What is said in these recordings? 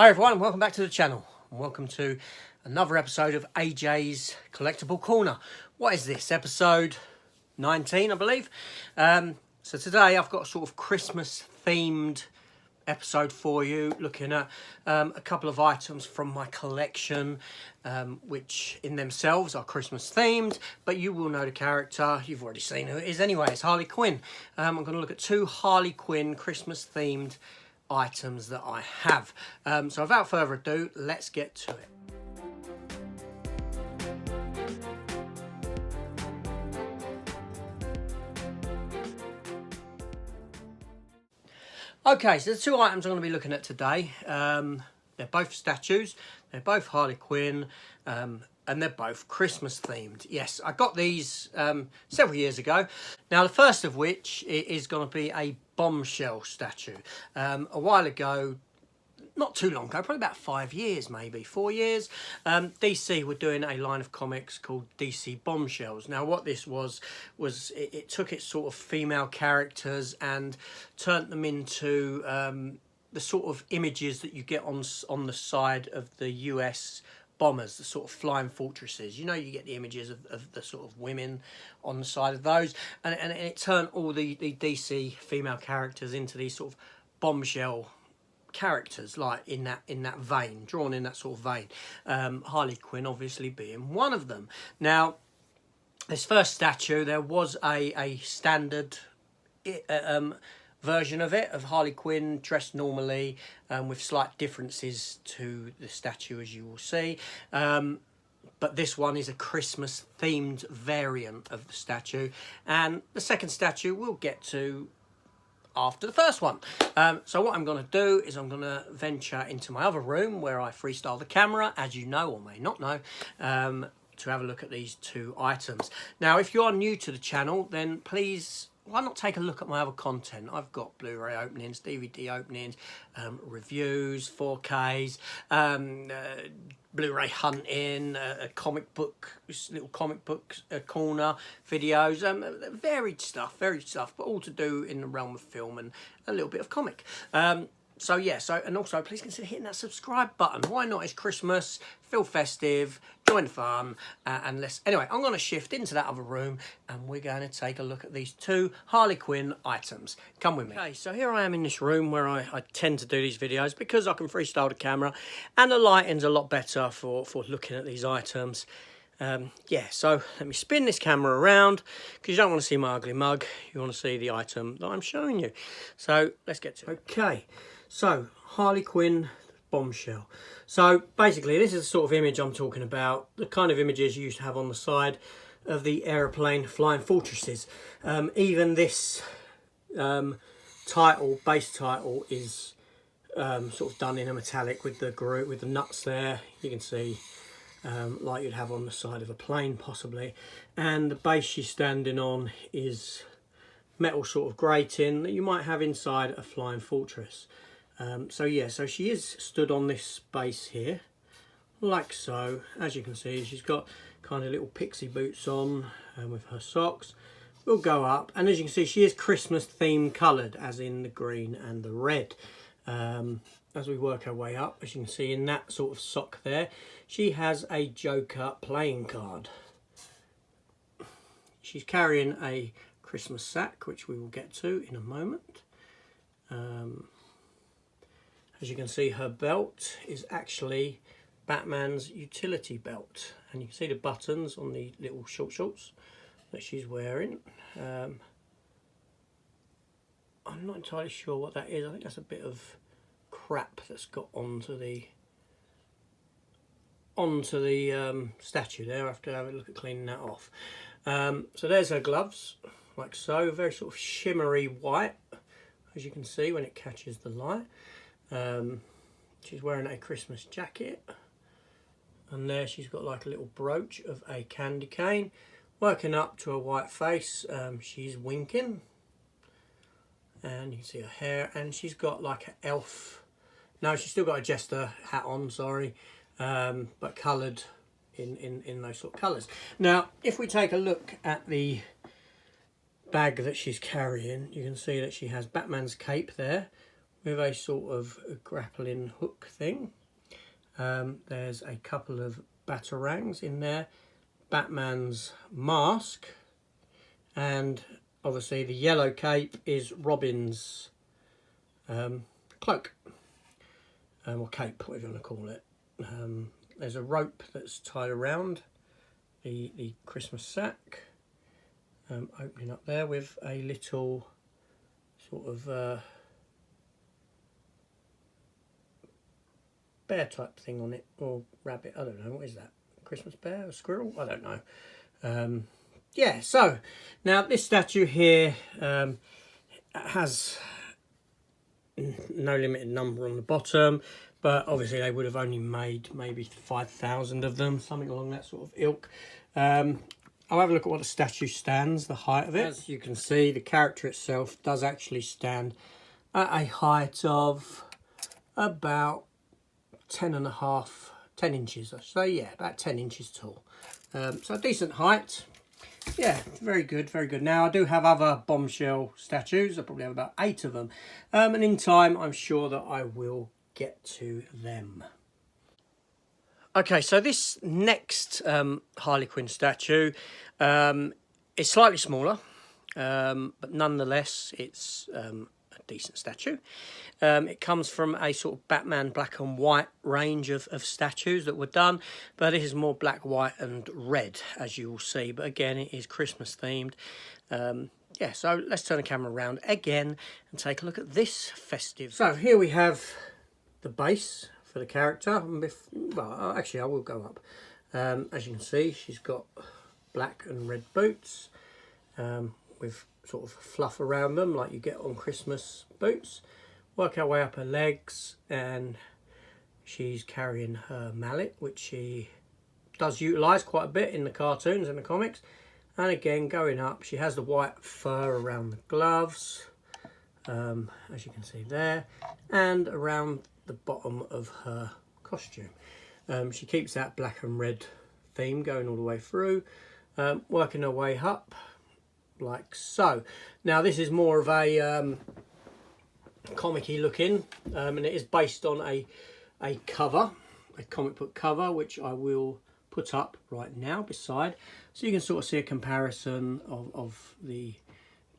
Hi everyone, welcome back to the channel and welcome to another episode of AJ's Collectible Corner. What is this? Episode 19, I believe. So today I've got a sort of Christmas themed episode for you, looking at a couple of items from my collection, which in themselves are Christmas themed, but you will know the character. You've already seen who it is anyway. It's Harley Quinn. I'm going to look at two Harley Quinn Christmas themed items that I have. So without further ado, let's get to it. Okay, so the two items I'm going to be looking at today, they're both statues, they're both Harley Quinn, and they're both Christmas themed. Yes, I got these several years ago. Now, the first of which is going to be a bombshell statue. A while ago, not too long ago, probably about 5 years, maybe 4 years, DC were doing a line of comics called DC Bombshells. Now what this was it took its sort of female characters and turned them into the sort of images that you get on the side of the US bombers, the sort of flying fortresses. You know, you get the images of the sort of women on the side of those, and it turned all the DC female characters into these sort of bombshell characters, like in that vein, drawn in that sort of vein. Harley Quinn obviously being one of them. Now, this first statue, there was a standard version of it, of Harley Quinn dressed normally, with slight differences to the statue, as you will see. But this one is a Christmas themed variant of the statue, and the second statue we'll get to after the first one. So what I'm going to do is I'm going to venture into my other room where I freestyle the camera, as you know or may not know, to have a look at these two items. Now, if you are new to the channel, then please, why not take a look at my other content? I've got Blu-ray openings, DVD openings, reviews, 4Ks, Blu-ray hunting, a comic book, little comic book corner videos, varied stuff, but all to do in the realm of film and a little bit of comic. So yeah, and also please consider hitting that subscribe button. Why not? It's Christmas, feel festive, join the fun, and anyway, I'm going to shift into that other room and we're going to take a look at these two Harley Quinn items. Come with me. Okay, so here I am in this room where I tend to do these videos because I can freestyle the camera and the lighting's a lot better for looking at these items. Yeah, so let me spin this camera around because you don't want to see my ugly mug, you want to see the item that I'm showing you. So let's get to it. Okay, so Harley Quinn bombshell. So basically this is the sort of image I'm talking about, the kind of images you used to have on the side of the aeroplane flying fortresses. Even this base title is sort of done in a metallic with the nuts there. You can see like you'd have on the side of a plane possibly, and the base she's standing on is metal sort of grating that you might have inside a flying fortress. So yeah, so she is stood on this base here, like so. As you can see, she's got kind of little pixie boots on with her socks. We'll go up, and as you can see, she is Christmas themed coloured, as in the green and the red. As we work our way up, as you can see in that sort of sock there, she has a Joker playing card. She's carrying a Christmas sack, which we will get to in a moment. As you can see, her belt is actually Batman's utility belt, and you can see the buttons on the little short shorts that she's wearing. I'm not entirely sure what that is. I think that's a bit of crap that's got onto the statue there. I have to have a look at cleaning that off. So there's her gloves, like so, very sort of shimmery white, as you can see when it catches the light. She's wearing a Christmas jacket, and there she's got like a little brooch of a candy cane, working up to a white face. She's winking, and you can see her hair, and she's got like an elf, no, she's still got a jester hat on, sorry, but coloured in those sort of colours. Now if we take a look at the bag that she's carrying, you can see that she has Batman's cape there with a sort of a grappling hook thing. There's a couple of batarangs in there, Batman's mask, and obviously the yellow cape is Robin's cloak, or cape, whatever you want to call it. There's a rope that's tied around the Christmas sack, opening up there with a little sort of bear type thing on it, or rabbit, I don't know, what is that? Christmas bear, a squirrel? I don't know. Yeah, so now this statue here has no limited number on the bottom, but obviously they would have only made maybe 5,000 of them, something along that sort of ilk. I'll have a look at what the statue stands, the height of it. As you can see, the character itself does actually stand at a height of about 10 inches, I say, yeah, about 10 inches tall. So a decent height. Yeah, very good, very good. Now, I do have other bombshell statues. I probably have about 8 of them. And in time, I'm sure that I will get to them. Okay, so this next Harley Quinn statue is slightly smaller, but nonetheless, it's a decent statue. It comes from a sort of Batman black and white range of statues that were done, but it is more black, white and red, as you will see. But again, it is Christmas themed. Yeah, so let's turn the camera around again and take a look at this festive. So here we have the base for the character. Well, actually, I will go up. As you can see, she's got black and red boots with sort of fluff around them like you get on Christmas boots. Work our way up her legs, and she's carrying her mallet, which she does utilise quite a bit in the cartoons and the comics. And again, going up, she has the white fur around the gloves, as you can see there, and around the bottom of her costume. She keeps that black and red theme going all the way through, working her way up like so. Now this is more of a comic-y looking, and it is based on a cover, a comic book cover, which I will put up right now beside, so you can sort of see a comparison of the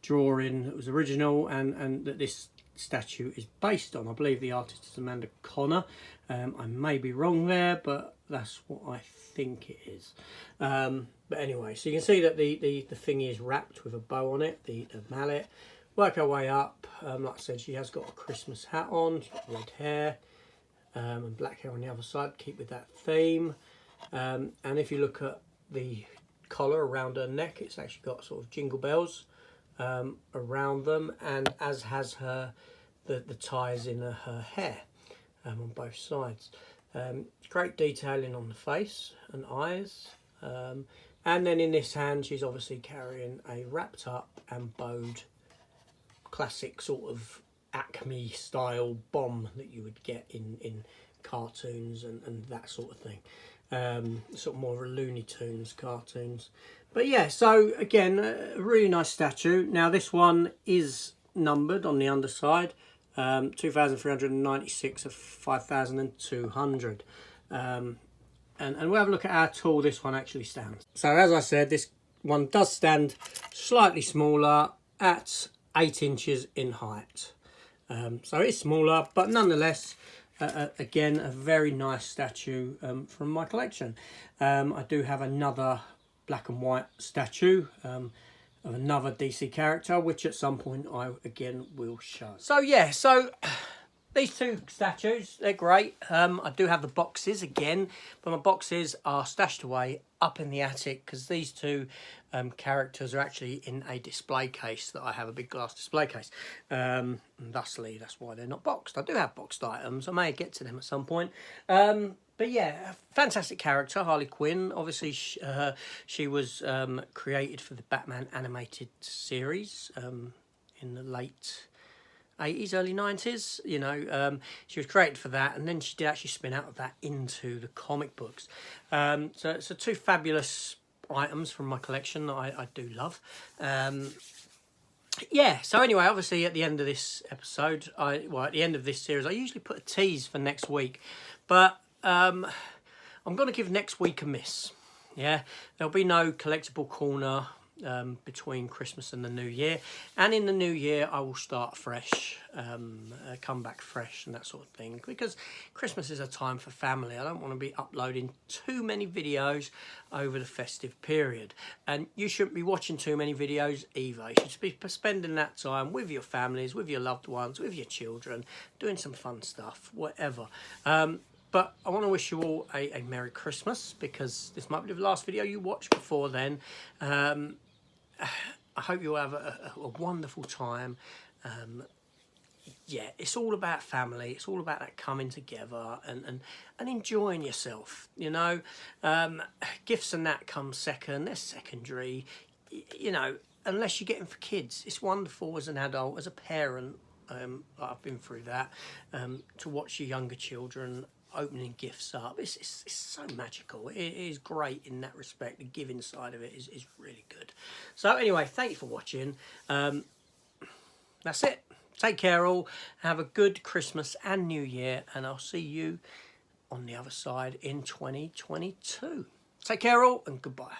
drawing that was original and that this statue is based on. I believe the artist is Amanda Connor. I may be wrong there, but that's what I think it is. But anyway, so you can see that the thingy is wrapped with a bow on it, the mallet. Work our way up. Like I said, she has got a Christmas hat on, red hair, and black hair on the other side. Keep with that theme. And if you look at the collar around her neck, it's actually got sort of jingle bells around them, and as has her the ties in her hair on both sides. Great detailing on the face and eyes. And then in this hand, she's obviously carrying a wrapped up and bowed classic sort of Acme style bomb that you would get in cartoons and that sort of thing. Sort of more of a Looney Tunes cartoons. But yeah, so again, a really nice statue. Now this one is numbered on the underside, 2,396 of 5,200. And we'll have a look at how tall this one actually stands. So as I said, this one does stand slightly smaller at 8 inches in height. So it's smaller, but nonetheless, again, a very nice statue from my collection. I do have another black and white statue of another DC character, which at some point I again will show. So yeah, so these two statues, they're great. I do have the boxes again, but my boxes are stashed away up in the attic because these two characters are actually in a display case that I have, a big glass display case. Thusly, that's why they're not boxed. I do have boxed items. I may get to them at some point. But yeah, fantastic character, Harley Quinn. Obviously, she was created for the Batman animated series in the late 80s, early 90s, you know. She was created for that, and then she did actually spin out of that into the comic books. So two fabulous items from my collection that I do love. yeah, so anyway, obviously at the end of this episode, at the end of this series, I usually put a tease for next week, but I'm going to give next week a miss. Yeah, there'll be no collectible corner between Christmas and the New Year, and in the New Year I will start fresh, come back fresh and that sort of thing, because Christmas is a time for family. I don't want to be uploading too many videos over the festive period, and you shouldn't be watching too many videos either. You should be spending that time with your families, with your loved ones, with your children, doing some fun stuff, whatever. But I want to wish you all a Merry Christmas, because this might be the last video you watch before then. I hope you'll have a wonderful time. Yeah, it's all about family. It's all about that coming together and enjoying yourself, you know. Gifts and that come second. They're secondary, you know, unless you're getting for kids. It's wonderful as an adult, as a parent. I've been through that, to watch your younger children opening gifts up. It's so magical. It is great in that respect. The giving side of it is really good. So anyway, thank you for watching. That's it. Take care all. Have a good Christmas and New Year, and I'll see you on the other side in 2022. Take care all, and goodbye.